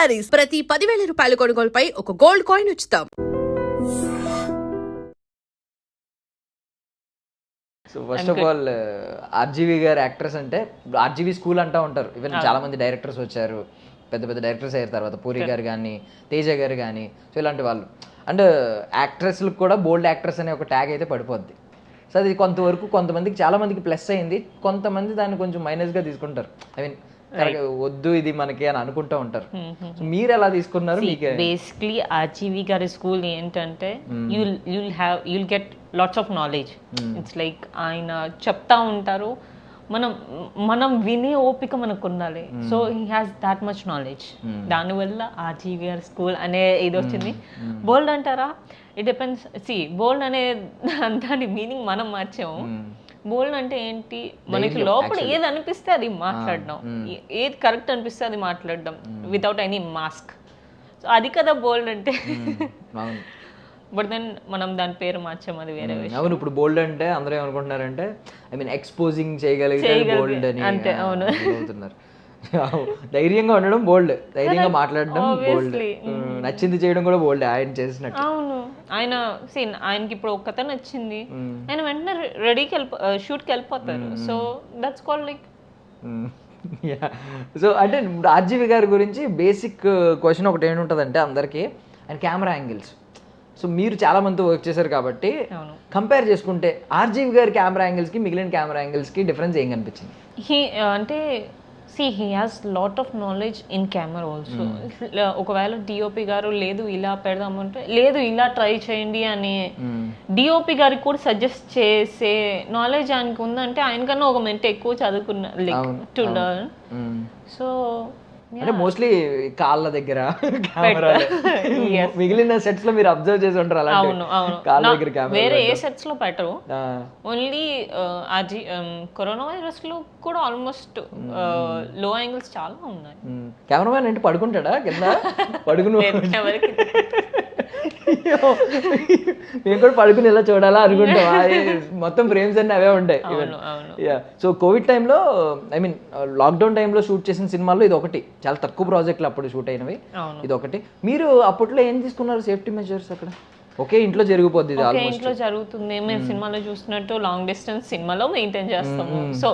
శారీస్ ప్రతి 10,000 రూపాయల కొనుగోలుపై ఒక గోల్డ్ కాయిన్ ఉచితం. So first of all RGV గారు యాక్ట్రెస్ అంటే ఆర్జీవి స్కూల్ అంటూ ఉంటారు. ఈవెన్ చాలా మంది డైరెక్టర్స్ వచ్చారు, పెద్ద పెద్ద డైరెక్టర్స్ అయ్యారు తర్వాత, పూరి గారు కానీ తేజ గారు కానీ, సో ఇలాంటి వాళ్ళు. అండ్ యాక్ట్రెస్లకు కూడా బోల్డ్ యాక్ట్రెస్ అనే ఒక ట్యాగ్ అయితే పడిపోద్ది. సో అది కొంతవరకు కొంతమందికి చాలా మందికి ప్లస్ అయింది, కొంతమంది దాన్ని కొంచెం మైనస్గా తీసుకుంటారు. ఐ మీన్ వద్దు ఇది మనకి అని అనుకుంటూ ఉంటారు. సో మీరు ఎలా తీసుకున్నారు? బేసిక్లీ ఆర్జీవి గారి స్కూల్ ఏంటంటే you'll get lots of knowledge. It's like ఆయన చెప్తా ఉంటారు, మనం వినే ఓపిక మనకు ఉండాలి. So he has that much knowledge. దానివల్ల ఆర్జీవి గారి స్కూల్ అనే ఇది వచ్చింది. బోల్డ్ అంటారా? It depends. బోల్డ్ అనే దాని మీనింగ్ మనం మార్చాము. బోల్డ్ అంటే ఏంటి, మనకి లోపల ఏది అనిపిస్తే అది మాట్లాడడం, ఏది కరెక్ట్ అనిపిస్తే అది మాట్లాడడం వితౌట్ ఎనీ మాస్క్. సో అది కదా బోల్డ్ అంటే. బట్ దెన్ మనం దాని పేరు మార్చాము, అది వేరే విషయం. అవును, ఇప్పుడు బోల్డ్ అంటే అందరూ ఏమనుకుంటున్నారంటే ఐ మీన్ ఎక్స్పోజింగ్ చేయగలిగితే బోల్డ్ అని అంతే. అవును, అవుతున్నారు. ధైర్యంగా ఉండడం బోల్డ్, ధైర్యంగా మాట్లాడడం బోల్డ్, నచ్చింది చేయడం కూడా బోల్డ్ ఆయన చేసినట్టు. అవును, ఆయనకి ఇప్పుడు ఒక్కత నచ్చింది, ఆయన వెంటనే రెడీకి షూట్కి వెళ్ళిపోతారు. So that's called like. So అంటే ఆర్జీవి గారి గురించి బేసిక్ క్వశ్చన్ ఒకటి ఏంటుంటుందంటే అందరికీ, ఆయన కెమెరా యాంగిల్స్. సో మీరు చాలా మంది వర్క్ చేశారు కాబట్టి కంపేర్ చేసుకుంటే ఆర్జీవి గారి కెమెరా యాంగిల్స్కి మిగిలిన కెమెరా యాంగిల్స్కి డిఫరెన్స్ ఏం కనిపించింది? అంటే he has lot of knowledge in camera also. ఒకవేళ డిఓపి గారు లేదు ఇలా పెడదామంటే లేదు ఇలా ట్రై చేయండి అని డిఓపి గారికి కూడా సజెస్ట్ చేసే నాలెడ్జ్ ఆయనకు ఉందంటే ఆయనకన్నా ఒక మెంట ఎక్కువ చదువుకున్న లైక్ టు లెర్న్. సో అంటే మోస్ట్లీ కాళ్ళ దగ్గర మిగిలిన సెట్స్ లో మీరు అబ్జర్వ్ చేసి ఉంటారు అలా. అవును అవును, వేరే ఏ సెట్స్ లో పెట్టరు. ఓన్లీ కరోనా వైరస్ లో కూడా ఆల్మోస్ట్ లో యాంగిల్స్ చాలా ఉన్నాయి. కెమెరామెన్ అంటే పడుకుంటాడా కింద? పడుకుని మేము కూడా పడుకుని ఎలా చూడాలా అనుకుంటాం, మొత్తం ఫ్రేమ్స్ అన్ని అవే ఉంటాయి. సో కోవిడ్ టైంలో ఐ మీన్ లాక్డౌన్ టైంలో షూట్ చేసిన సినిమాల్లో ఇది ఒకటి, చాలా తక్కువ ప్రాజెక్టులు అప్పుడు షూట్ అయినవి, ఇది ఒకటి. మీరు అప్పట్లో ఏం తీసుకున్నారు సేఫ్టీ మెజర్స్? అక్కడ ఒకే ఇంట్లో జరిగిపోద్ది, ఇంట్లో జరుగుతుంది. మేము సినిమాలో చూసినట్టు లాంగ్ డిస్టెన్స్ సినిమాలో మెయింటైన్ చేస్తాము. సో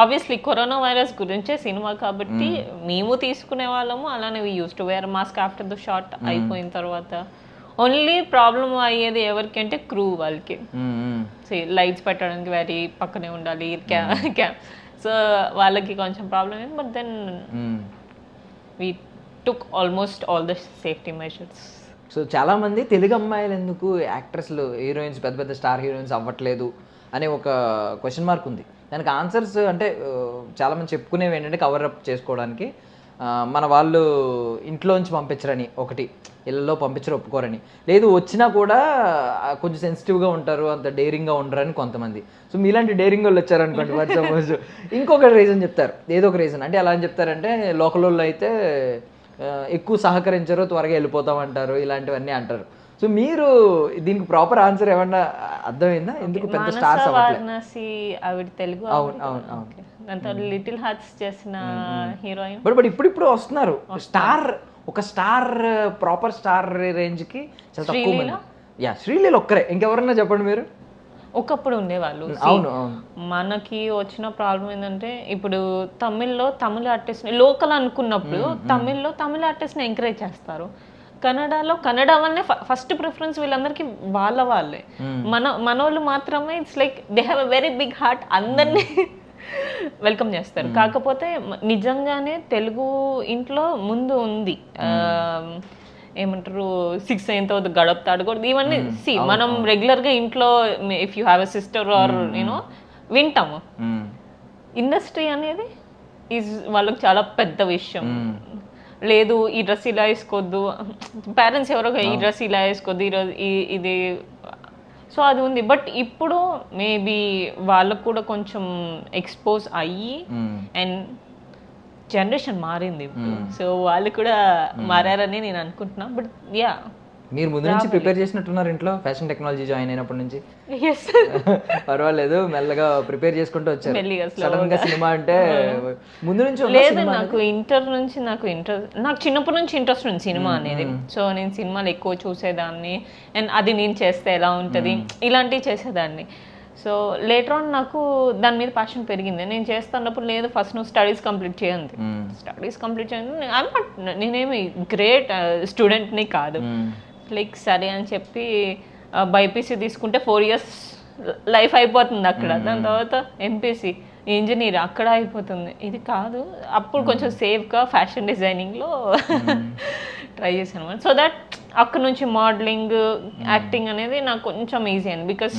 ఆబ్వియస్లీ కరోనా వైరస్ గురించే సినిమా కాబట్టి మేము తీసుకునే వాళ్ళము. అలానే we use to wear mask after the shot అయిపోయిన తర్వాత. ఓన్లీ ప్రాబ్లం అయ్యేది ఎవరికి అంటే క్రూ వాళ్ళకి. లైట్స్ పెట్టడానికి వేరే పక్కనే ఉండాలి, సో వాళ్ళకి కొంచెం ప్రాబ్లం అయింది. But then we took almost all the safety measures. So చాలామంది తెలుగు అమ్మాయిలు ఎందుకు యాక్ట్రెస్లు, హీరోయిన్స్, పెద్ద పెద్ద స్టార్ హీరోయిన్స్ అవ్వట్లేదు అనే ఒక క్వశ్చన్ మార్క్ ఉంది. దానికి ఆన్సర్స్ అంటే చాలామంది చెప్పుకునేవి ఏంటంటే కవర్ అప్ చేసుకోవడానికి మన వాళ్ళు ఇంట్లోంచి పంపించరని ఒకటి, ఇళ్ళలో పంపించరు, ఒప్పుకోరని. లేదు వచ్చినా కూడా కొంచెం సెన్సిటివ్గా ఉంటారు, అంత డేరింగ్గా ఉండరని కొంతమంది. సో మీలాంటి డేరింగ్ వాళ్ళు వచ్చారనుకోండి ఫర్ సపోజ్, ఇంకొక రీజన్ చెప్తారు, ఏదో ఒక రీజన్. అంటే ఎలా అని చెప్తారంటే లోకల్ వాళ్ళు అయితే ఎక్కువ సహకరించరు, త్వరగా వెళ్ళిపోతామంటారు, ఇలాంటివన్నీ అంటారు. సో మీరు దీనికి ప్రాపర్ ఆన్సర్ ఏమన్నా అర్థమైందా? ఎందుకు పెద్ద స్టార్స్ ఆవిడ తెలుగు? అవును అవును అవును, దాంతో లిటిల్ హార్ట్స్ చేసిన హీరోయిన్. బట్ ఇప్పుడు వస్తున్నారు స్టార్, ఒక స్టార్, ప్రాపర్ స్టార్ రేంజ్ కి చాలా తక్కువ మంది. శ్రీలీల ఒక్కరే, ఇంకెవరన్నా చెప్పండి మీరు. ఒకప్పుడు ఉండేవాళ్ళు. అవును అవును, మనకి వచ్చిన ప్రాబ్లం ఏంటంటే ఇప్పుడు తమిళ్లో తమిళ ఆర్టిస్ట్ లోకల్ అనుకున్నప్పుడు తమిళ్లో తమిళ ఆర్టిస్ట్ ని ఎంకరేజ్ చేస్తారు. కన్నడలో కన్నడ వల్లనే ఫస్ట్ ప్రిఫరెన్స్ వీళ్ళందరికీ వాళ్ళే. మనోళ్ళు మాత్రమే it's like they have a very big heart, అందరినీ వెల్కమ్ చేస్తారు. కాకపోతే నిజంగానే తెలుగు ఇంట్లో ముందు ఉంది, ఏమంటారు 6 అయిన తర్వాత గడపతాడు కూడా ఇవన్నీ. మనం రెగ్యులర్ గా ఇంట్లో if you have a sister or you know వింటాము. ఇండస్ట్రీ అనేది వాళ్ళకి చాలా పెద్ద విషయం. లేదు ఈ డ్రెస్ ఇలా వేసుకోవద్దు, పేరెంట్స్ ఎవరో ఈ డ్రెస్ ఇలా వేసుకోవద్దు, ఈరోజు ఇది, సో అది ఉంది. బట్ ఇప్పుడు మేబీ వాళ్ళకు కూడా కొంచెం ఎక్స్పోజ్ అయ్యి అండ్ జనరేషన్ మారింది ఇప్పుడు, సో వాళ్ళు కూడా మారారని నేను అనుకుంటున్నా. బట్ యా, మీరు ముందు నుంచి ప్రిపేర్ చేసినట్టున్నారు ఇంట్లో ఫ్యాషన్ టెక్నాలజీ జాయిన్ అయినప్పటి నుంచి. ఎస్ పర్వాలేదు, మెల్లగా ప్రిపేర్ చేసుకుంటూ వచ్చారు. మెల్లిగా, సడన్ గా సినిమా అంటే ముందు నుంచి ఉందా లేదు, సినిమా నాకు ఇంటర్ నుంచి నాకు చిన్నప్పటి నుంచి ఇంట్రెస్ట్ ఉంది సినిమా అనేది. సో నేను సినిమాలు ఎక్కువ చూసేదాన్ని, అండ్ అది నేను చేస్తే ఎలా ఉంటుంది ఇలాంటివి చేసేదాన్ని. సో లేటర్ ఆన్ నాకు దాని మీద ప్యాషన్ పెరిగింది. నేను చేస్తున్నప్పుడు లేదు, ఫస్ట్ నువ్వు స్టడీస్ కంప్లీట్ చేయండి, స్టడీస్ కంప్లీట్ చేయండి. నేనేమి గ్రేట్ స్టూడెంట్ని కాదు. లైక్ సరే అని చెప్పి బైపీసీ తీసుకుంటే 4 years లైఫ్ అయిపోతుంది అక్కడ. దాని తర్వాత ఎంపీసీ ఇంజనీర్ అక్కడ అయిపోతుంది. ఇది కాదు, అప్పుడు కొంచెం సేఫ్గా ఫ్యాషన్ డిజైనింగ్లో ట్రై చేశాను అనమాట. సో దట్ అక్కడ నుంచి మోడలింగ్, యాక్టింగ్ అనేది నాకు కొంచెం ఈజీ అయింది. బికాస్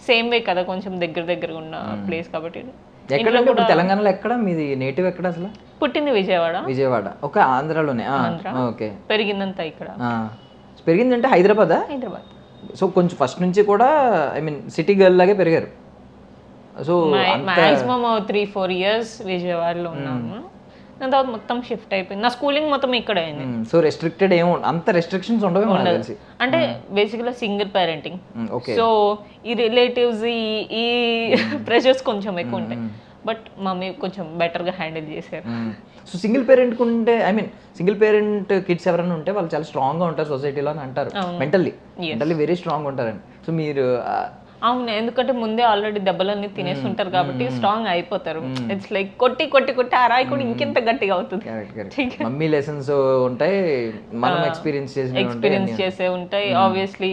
సేమ్ వే కదా, కొంచెం దగ్గరగా ఉన్న ప్లేస్ కాబట్టి. ఎక్కడ ఇప్పుడు తెలంగాణలో ఎక్కడ మీది నేటివ్ ఎక్కడ అసలు? పుట్టింది విజయవాడ. ఒక ఆంధ్రాలోనే? ఓకే. పెరిగిందంతా ఇక్కడ. పెరిగిందంటే హైదరాబాద్. సో కొంచెం ఫస్ట్ నుంచి కూడా ఐ మీన్ సిటీ గర్ల్ లాగే పెరిగారు. సో మాక్సిమం 3-4 years విజయవాడలో ఉన్నాము. దాని తర్వాత మొత్తం షిఫ్ట్ అయిపోయింది. నా స్కూలింగ్ మొత్తం ఇక్కడ అయింది. సో రెస్ట్రిక్టెడ్ ఏమో అంత రెస్ట్రిక్షన్స్ ఉండవు తెలిసి. అంటే బేసిక్గా సింగిల్ పేరెంటింగ్. సో ఈ రిలేటివ్స్ ఈ ప్రెషర్స్ కొంచెం ఎక్కువ ఉంటాయి. బట్ మమ్మీ కొంచెం బెటర్గా హ్యాండిల్ చేశారు. సో సింగిల్ పేరెంట్ ఉంటే I mean single parent kids ఎవరైనా ఉంటే వాళ్ళు చాలా స్ట్రాంగ్గా ఉంటారు సొసైటీలో అని అంటారు. మెంటల్లీ వెరీ స్ట్రాంగ్ ఉంటారని. సో మీరు అవును, ఎందుకంటే ముందే ఆల్రెడీ దెబ్బలన్నీ తినేసి ఉంటారు కాబట్టి స్ట్రాంగ్ అయిపోతారు. ఇట్స్ లైక్ కొట్టి ఆ రాయి కూడా ఇంకెంత గట్టిగా అవుతుంది. మమ్మీ లెసన్స్ ఉంటాయి, మనం ఎక్స్పీరియన్స్ చేసే ఉంటాయి. Obviously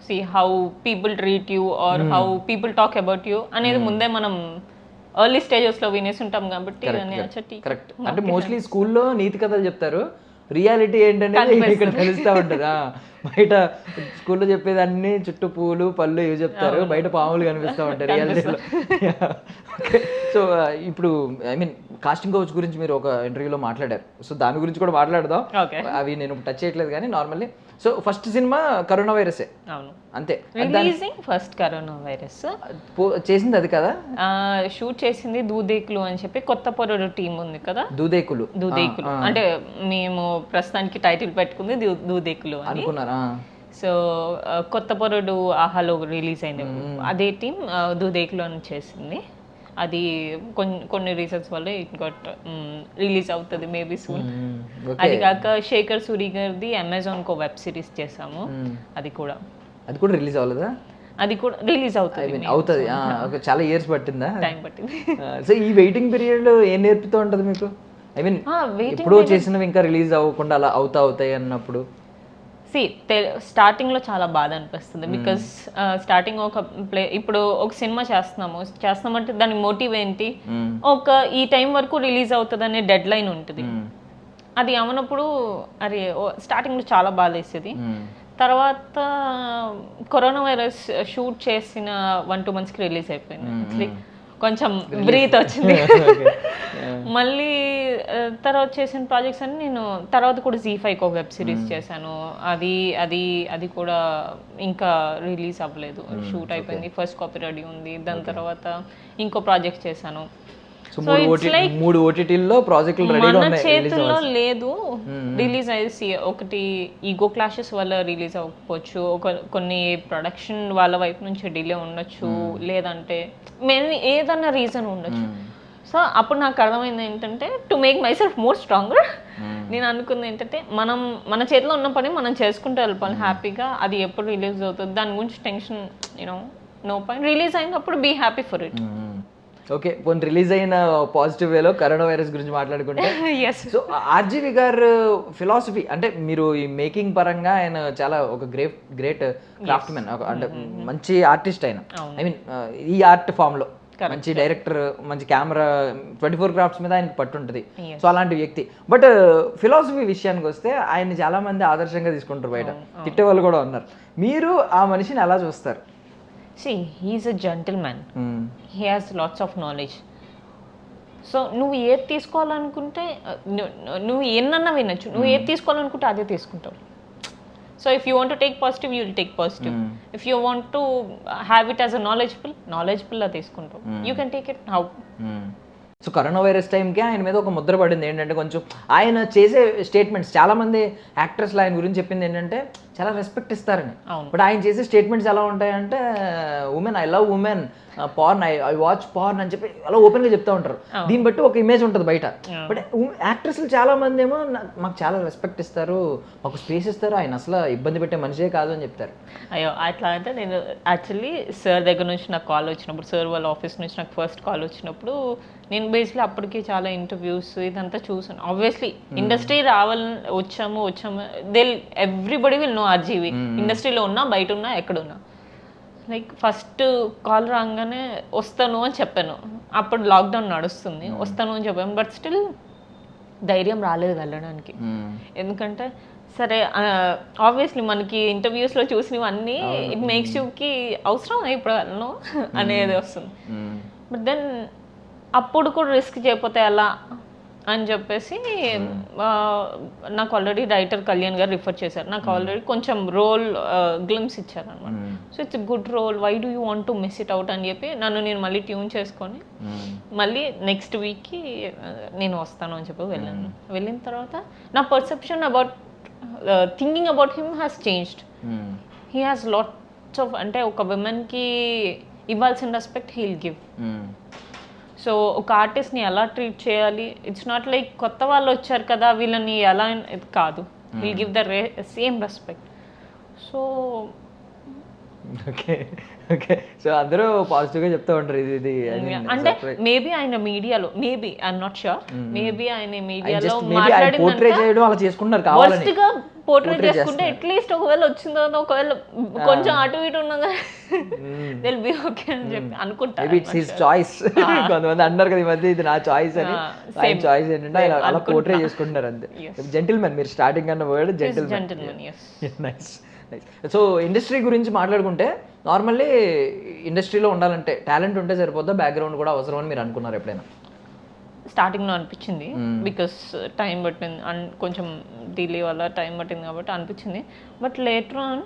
see how people treat you or how people talk about you అనేది ముందే మనం ఎర్లీ స్టేజెస్ లో వినేసి ఉంటాం కాబట్టి. కరెక్ట్. అంటే మోస్ట్లీ స్కూల్లో నీతి కథలు చెప్తారు, రియాలిటీ ఏంటనేది ఇక్కడ తెలుస్తూ ఉంటుంది. బయట స్కూల్లో చెప్పేదాన్ని చుట్టూ పూలు పళ్ళు ఇవి చెప్తారు, బయట పాములు కనిపిస్తూ ఉంటాయి రియాలిటీలో. సో ఇప్పుడు ఐ మీన్ కాస్టింగ్ కౌచ్ గురించి మీరు ఒక ఇంటర్వ్యూలో మాట్లాడారు. సో దాని గురించి కూడా మాట్లాడదాం. అవి నేను టచ్ చేయట్లేదు కానీ normally. So first cinema corona వైరసే అంతే. ఫస్ట్ కరోనా వైరస్ చేసింది అది కదా, షూట్ చేసింది దూదేకులు అని చెప్పి కొత్త పొరడు టీం ఉంది కదా. దూదేకులు అంటే మేము ప్రస్తుతానికి టైటిల్ పెట్టుకుంది దూదేకులు అనుకున్నారా. సో కొత్త పొరడు ఆహాలో రిలీజ్ అయింది, అదే టీం దూదేకులు అని చేసింది. అది కొన్ని రీజన్స్ వల్ల ఇంకోటి రిలీజ్ అవుతుంది మేబీ సూన్. అది కాక శేఖర్ సూరి గారిది అమెజాన్ కో వెబ్ సిరీస్ చేసాము, అది కూడా రిలీజ్ అవ్వలేదా? అది కూడా రిలీజ్ అవుతుంది. చాలా ఇయర్స్ పట్టిందా? టైం పట్టింది. సో ఈ వెయిటింగ్ పీరియడ్ ఏం నేర్పుతూ ఉంటుంది మీకు? ఐ మీన్ ఎప్పుడో చేసినవి ఇంకా రిలీజ్ అవ్వకుండా అలా అవుతాయి అన్నప్పుడు స్టార్టింగ్ లో చాలా బాధ అనిపిస్తుంది. బికాస్ స్టార్టింగ్ ఇప్పుడు ఒక సినిమా చేస్తున్నామంటే దాని మోటివ్ ఏంటి, ఈ టైం వరకు రిలీజ్ అవుతుంది అనే డెడ్ లైన్ ఉంటుంది. అది అవనప్పుడు అరే స్టార్టింగ్ లో చాలా బాధ వేసేది. తర్వాత కరోనా వైరస్ షూట్ చేసిన 1-2 months రిలీజ్ అయిపోయింది. కొంచెం బ్రీత్ వచ్చింది. మళ్ళీ తర్వాత చేసిన ప్రాజెక్ట్స్ అన్ని నేను తర్వాత కూడా Z5 ఒక వెబ్ సిరీస్ చేశాను. అది కూడా ఇంకా రిలీజ్ అవ్వలేదు, షూట్ అయిపోయింది. ఫస్ట్ కాపీ రెడీ ఉంది. దాని తర్వాత ఇంకో ప్రాజెక్ట్ చేశాను. మన చేతుల్లో లేదు. రిలీజ్ అయ్యి ఒకటి ఈగో క్లాషెస్ వల్ల రిలీజ్ అవ్వకపోవచ్చు, కొన్ని ప్రొడక్షన్ వాళ్ళ వైపు నుంచి డిలే ఉండొచ్చు, లేదంటే ఏదన్నా రీజన్ ఉండొచ్చు. సో అప్పుడు నాకు అర్థమైంది ఏంటంటే to make my self more stronger. నేను అనుకుంది ఏంటంటే మన చేతిలో ఉన్న పని మనం చేసుకుంటూ వెళ్ళిపోవాలి హ్యాపీగా. అది ఎప్పుడు రిలీజ్ అవుతుంది దాని గురించి టెన్షన్ నో పాయింట్. రిలీజ్ అయినప్పుడు be happy for it. Okay, పోనీ రిలీజ్ అయిన పాజిటివ్ వేలో కరోనా వైరస్ గురించి మాట్లాడుకుంటే, సో ఆర్జీవి గారు ఫిలాసఫీ అంటే మీరు ఈ మేకింగ్ పరంగా ఆయన చాలా ఒక గ్రేట్ క్రాఫ్ట్ మ్యాన్, అంటే మంచి ఆర్టిస్ట్ ఆయన. ఐ మీన్ ఈ ఆర్ట్ ఫామ్ లో మంచి డైరెక్టర్, మంచి కెమెరా, 24 క్రాఫ్ట్స్ మీద ఆయనకి పట్టు ఉంటుంది. సో అలాంటి వ్యక్తి. బట్ ఫిలాసఫీ విషయానికి వస్తే ఆయన చాలా మంది ఆదర్శంగా తీసుకుంటారు, బయట తిట్టే వాళ్ళు కూడా ఉన్నారు. మీరు ఆ మనిషిని ఎలా చూస్తారు? See, he's a gentleman. He has lots of knowledge. So నువ్వు ఏది తీసుకోవాలనుకుంటే నువ్వు ఎన్నన్నా వినొచ్చు. నువ్వు ఏది తీసుకోవాలనుకుంటే అదే తీసుకుంటావు. So if you want to take positive you will take positive. If you want to have it as a knowledgeable తీసుకుంటావు. You can take it how. So corona virus టైంకి ఆయన మీద ఒక ముద్ర పడింది ఏంటంటే, కొంచెం ఆయన చేసే స్టేట్మెంట్స్, చాలామంది యాక్టర్స్లో ఆయన గురించి చెప్పింది ఏంటంటే చాలా రెస్పెక్ట్ ఇస్తారని. అవును. బట్ ఆయన చేసే స్టేట్మెంట్స్ ఎలా ఉంటాయంటే women, I love women, porn, I watch porn అని చెప్పి అలా ఓపెన్గా చెప్తా ఉంటారు. దీన్ని బట్టి ఒక ఇమేజ్ ఉంటుంది బయట. బట్ యాక్ట్రెస్లు చాలా మంది ఏమో మాకు చాలా రెస్పెక్ట్ ఇస్తారు, మాకు స్పేస్ ఇస్తారు, ఆయన అసలు ఇబ్బంది పెట్టే మనిషే కాదు అని చెప్తారు. అయ్యో అట్లా అంటే నేను యాక్చువల్లీ సార్ దగ్గర నుంచి నాకు కాల్ వచ్చినప్పుడు, సార్ వాళ్ళ ఆఫీస్ నుంచి నాకు ఫస్ట్ కాల్ వచ్చినప్పుడు నేను బేసిక్లీ అప్పటికి చాలా ఇంటర్వ్యూస్ ఇదంతా చూసాను. ఆబ్వియస్లీ ఇండస్ట్రీ వచ్చాము ఎవ్రీబడి విల్ నో ఆర్జీవి, ఇండస్ట్రీలో ఉన్నా బయట ఉన్నా ఎక్కడున్నా. లైక్ ఫస్ట్ కాల్ రాగానే వస్తాను అని చెప్పాను. అప్పుడు లాక్డౌన్ నడుస్తుంది, వస్తాను అని చెప్పాను. బట్ స్టిల్ ధైర్యం రాలేదు వెళ్ళడానికి. ఎందుకంటే సరే ఆబ్వియస్లీ మనకి ఇంటర్వ్యూస్లో చూసినవన్నీ ఇట్ మేక్స్ యూకి అవసరం ఇప్పుడు వెళ్ళను అనేది వస్తుంది. బట్ దెన్ అప్పుడు కూడా రిస్క్ చేయకపోతే ఎలా అని చెప్పేసి నాకు ఆల్రెడీ రైటర్ కళ్యాణ్ గారు రిఫర్ చేశారు. నాకు ఆల్రెడీ కొంచెం రోల్ గ్లిమ్స్ ఇచ్చారు అనమాట. So it's good role, why do you want to miss it out అని చెప్పి నేను మళ్ళీ ట్యూన్ చేసుకొని మళ్ళీ నెక్స్ట్ వీక్కి నేను వస్తాను అని చెప్పి వెళ్ళాను. వెళ్ళిన తర్వాత నా perception about thinking about him has changed. He has lots of, అంటే ఒక విమెన్కి ఇవ్వాల్సిన రెస్పెక్ట్ హీల్ గివ్. సో ఒక ఆర్టిస్ట్ని ఎలా ట్రీట్ చేయాలి, ఇట్స్ నాట్ లైక్ కొత్త వాళ్ళు వచ్చారు కదా వీళ్ళని ఎలా, ఇది కాదు, will give the same respect. So okay okay so అందరూ పాజిటివ్గా చెప్తూ ఉంటారు ఇది అంటే మేబీ ఆయన మీడియాలో, maybe I'm not sure, maybe ఆయన మీడియాలో మాట్లాడిందంటే పోర్ట్రేట్ చేసుకుంటే అట్లీస్ట్ ఒకవేళ వచ్చిందో ఒకవేళ కొంచెం అటు ఇటు ఉన్నదా దిల్ బి ఓకే అని చెప్పి అనుకుంటారు. కొంతమంది అన్నారు కదా ఈ మధ్య ఇది నా చాయిస్ అని. ఆయన చాయిస్ ఏంటంటే ఆయన అలా పోర్ట్రేట్ చేసుకుంటున్నారు అంతే. జెంటిల్మెన్, మీరు స్టార్టింగ్ అన్న word gentlemen. Nice. So industry గురించి మాట్లాడుకుంటే నార్మల్లీ ఇండస్ట్రీలో ఉండాలంటే టాలెంట్ ఉంటే సరిపోద్దా, బ్యాక్గ్రౌండ్ కూడా అవసరం అని మీరు అనుకున్నారు ఎప్పుడైనా? స్టార్టింగ్లో అనిపించింది, బికాస్ టైం పట్టింది అండ్ కొంచెం డిలే వల్ల టైం పట్టింది కాబట్టి అనిపించింది. బట్ లేటర్ ఆన్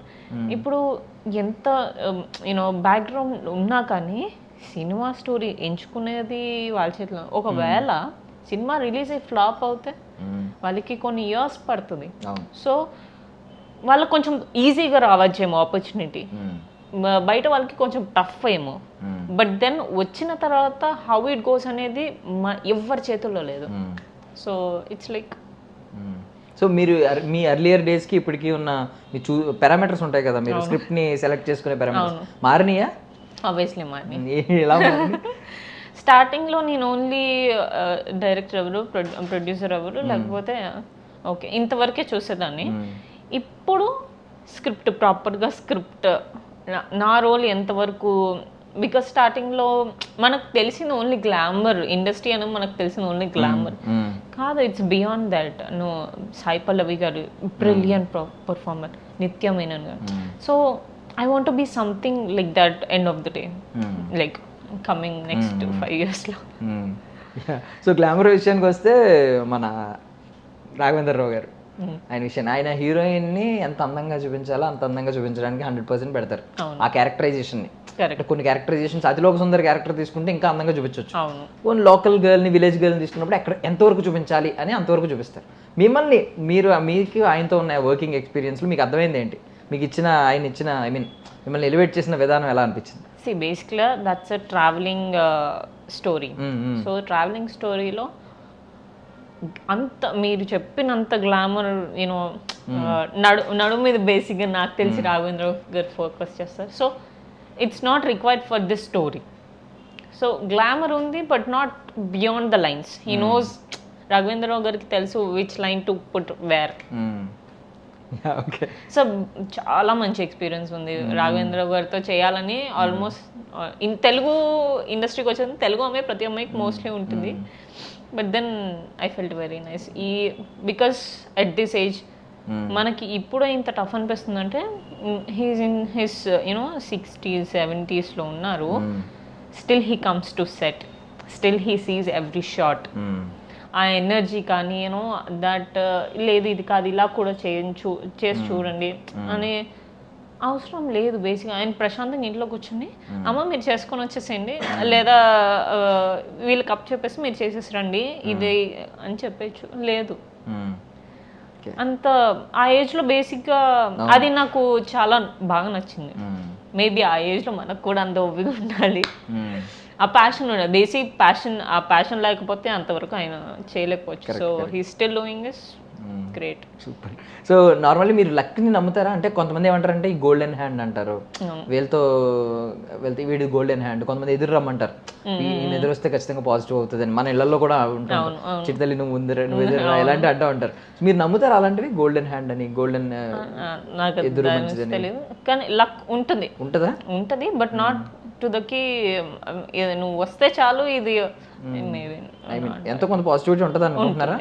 ఇప్పుడు ఎంత యూనో బ్యాక్గ్రౌండ్ ఉన్నా కానీ సినిమా స్టోరీ ఎంచుకునేది వాళ్ళ చేతిలో. ఒకవేళ సినిమా రిలీజ్ అయ్యి ఫ్లాప్ అవుతే వాళ్ళకి కొన్ని ఇయర్స్ పడుతుంది. సో వాళ్ళకి కొంచెం ఈజీగా రావచ్చేమో ఆపర్చునిటీ, బయట వాళ్ళకి కొంచెం టఫ్ ఏమో. బట్ దెన్ వచ్చిన తర్వాత హౌ ఇట్ గోస్ అనేది ఎవరి చేతుల్లో లేదు. సో ఇట్స్ లైక్, సో మీరు మీ ఎర్లియర్ డేస్కి ఇప్పటికీ ఉన్న మీ పారామీటర్స్ ఉంటాయి కదా, మీరు స్క్రిప్ట్ని సెలెక్ట్ చేసుకునే పారామీటర్స్ మారినాయా? ఆబ్వియస్లీ మారినాయి. ఎలా స్టార్టింగ్లో నేను ఓన్లీ డైరెక్టర్ ఎవరు, ప్రొడ్యూసర్ ఎవరు, లేకపోతే ఓకే ఇంతవరకే చూసేదాన్ని. ఇప్పుడు స్క్రిప్ట్, ప్రాపర్గా స్క్రిప్ట్, నా రోల్ ఎంతవరకు, బికాస్ స్టార్టింగ్లో మనకు తెలిసిన ఓన్లీ గ్లామర్, ఇండస్ట్రీ అని మనకు తెలిసిన ఓన్లీ గ్లామర్ కాదు, it's beyond that. No, Sai Pallavi గారు బ్రిలియంట్ పర్ఫార్మర్, నిత్య మేనన్ గారు. So I want be something like that end of the day, like coming next 5 yearsలో. సో గ్లామర్ విషయానికి వస్తే మన రాఘవేంద్ర రావు గారు, ఆయన విషయం, ఆయన హీరోయిన్ని ఎంత అందంగా చూపించాలో అంత అందంగా చూపించడానికి 100% పెడతారు ఆ క్యారెక్టరైజేషన్ని. కొన్ని క్యారెక్టరైజేషన్స్ అతిలోక సుందర క్యారెక్టర్ తీసుకుంటే ఇంకా అందంగా చూపించవచ్చు. కొన్ని లోకల్ గర్ల్ని, విలేజ్ గర్ల్ని తీసుకున్నప్పుడు ఎక్కడ ఎంతవరకు చూపించాలి అని అంతవరకు చూపిస్తారు. మిమ్మల్ని మీకు ఆయనతో ఉన్న వర్కింగ్ ఎక్స్పీరియన్స్లో మీకు అర్థమైంది ఏంటి? మీకు ఆయన ఇచ్చిన మిమ్మల్ని ఎలివేట్ చేసిన విధానం ఎలా అనిపించింది? బేసిక్గా that's a travelling story. So travelling స్టోరీలో అంత మీరు చెప్పినంత గ్లామర్ యూనో నడుము మీద బేసిక్గా నాకు తెలిసి రాఘవేంద్ర గారు ఫోకస్ చేస్తారు. So it's not required for this story. So glamour ఉంది but not beyond the lines. He knows, Raghavendra Rao గారికి తెలుసు which line to put where. So చాలా మంచి ఎక్స్పీరియన్స్ ఉంది రాఘవేంద్రరావు గారితో చేయాలని. ఆల్మోస్ట్ ఇన్ తెలుగు ఇండస్ట్రీకి వచ్చేది తెలుగు అమ్మాయి, ప్రతి అమ్మాయికి మోస్ట్లీ ఉంటుంది. But then I felt very nice. Because at this age మనకి ఇప్పుడు ఇంత టఫ్ అనిపిస్తుంది అంటే, he's in his you know 60s 70sలో ఉన్నారు. Still he comes to set, still he sees every shot. ఆ ఎనర్జీ కానీ యూనో దట్ లేదు ఇది కాదు ఇలా కూడా చేసి చూడండి అనే అవసరం లేదు. బేసిక్గా ఆయన ప్రశాంతంగా ఇంట్లో కూర్చొని అమ్మ మీరు చేసుకొని వచ్చేసేయండి, లేదా వీళ్ళకి అప్ చెప్పేసి మీరు చేసేసి రండి ఇది అని చెప్పచ్చు. లేదు, అంత ఆ ఏజ్ లో బేసిక్ గా అది నాకు చాలా బాగా నచ్చింది. మేబీ ఆ ఏజ్ లో మనకు కూడా అంత ఓపిక ఉండాలి, ఆ ప్యాషన్ ఉండాలి, బేసిక్ ప్యాషన్. ఆ ప్యాషన్ లేకపోతే అంతవరకు ఆయన చేయలేకపోవచ్చు. So he still doing is great. Super. So normally మీరు లక్ని నమ్ముతారా? అంటే కొంతమంది ఏమంటారంటే ఈ గోల్డెన్ హ్యాండ్ అంటారు, వీళ్ళతో వెళ్తే వీడి గోల్డెన్ హ్యాండ్. కొంతమంది ఎదురు రమ్మంటారు, ఈయన ఎదురు వస్తే ఖచ్చితంగా పాజిటివ్ అవుతుంది అని. మన ఇళ్లలో కూడా ఉంటారు, చిట్టతల్లి నువ్వు ముందు నువ్వు ఎదురు ఇలాంటి అంటూ ఉంటారు. మీరు నమ్ముతారు అలాంటివి? గోల్డెన్ హ్యాండ్ అని, గోల్డెన్ ఎదురు మంచిది తెలియదు, కానీ లక్ ఉంటుంది. ఉంటుందా? ఉంటుంది, బట్ నాట్ టు ద కి నువ్వు వస్తే చాలు ఇది ఎంతో కొంత పాజిటివిటీ ఉంటుంది అనుకుంటున్నారా?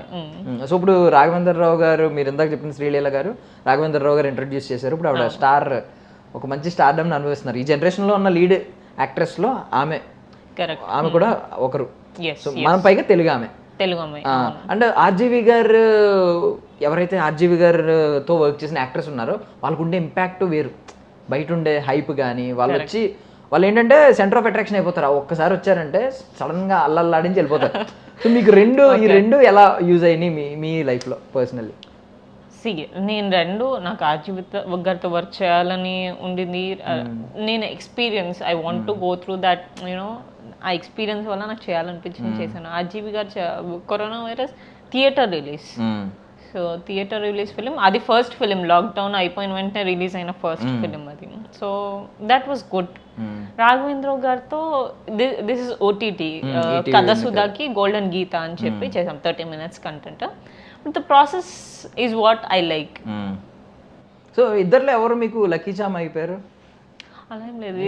సో ఇప్పుడు రాఘవేంద్ర రావు గారు, మీరు ఇందాక చెప్పిన శ్రీలీల గారు, రాఘవేంద్ర రావు గారు ఇంట్రడ్యూస్ చేశారు. ఇప్పుడు ఆవిడ స్టార్, ఒక మంచి స్టార్డమ్ అనుభవిస్తున్నారు. ఈ జనరేషన్లో ఉన్న లీడ్ యాక్ట్రెస్లో ఆమె కూడా ఒకరు. సో మనం పైగా తెలుగు ఆమె. అంటే ఆర్జీవి గారు, ఎవరైతే ఆర్జీవి గారితో వర్క్ చేసిన యాక్టర్స్ ఉన్నారో వాళ్ళకు ఉండే ఇంపాక్ట్ వేరు. బయట ఉండే హైప్ కానీ వాళ్ళు ఏంటంటే సెంటర్ ఆఫ్ అట్రాక్షన్ అయిపోతారు. ఒక్కసారి వచ్చారంటే సడన్ గా అల్లల్లాడించి వెళ్ళిపోతారు. సో మీకు ఈ రెండు ఎలా యూజ్ అయినాయి మీ లైఫ్ లో పర్సనల్లీ? నేను నాకు ఆర్జీవి గారితో వర్క్ చేయాలని ఉండింది. నేను experience, I want to go through that you know, ఆ ఎక్స్పీరియన్స్ వల్ల నాకు చేయాలనిపించింది చేశాను. ఆర్జీవి గారు corona virus theatre release, so theatre release film అది, ఫస్ట్ ఫిలిం లాక్డౌన్ అయిపోయిన వెంటనే రిలీజ్ అయిన ఫస్ట్ ఫిలిం అది. So that was good. Raghavendra గారితో దిస్ ఇస్ ఓటీటీ కథ సుధాకి గోల్డెన్ గీత అని చెప్పి చేసాం, 30 minutes కంటెంట్. The process is what I like. So ఇద్దరులో ఎవరు మీకు లక్కీ చామ్ అయిపోయారు? అలా ఏం లేదు.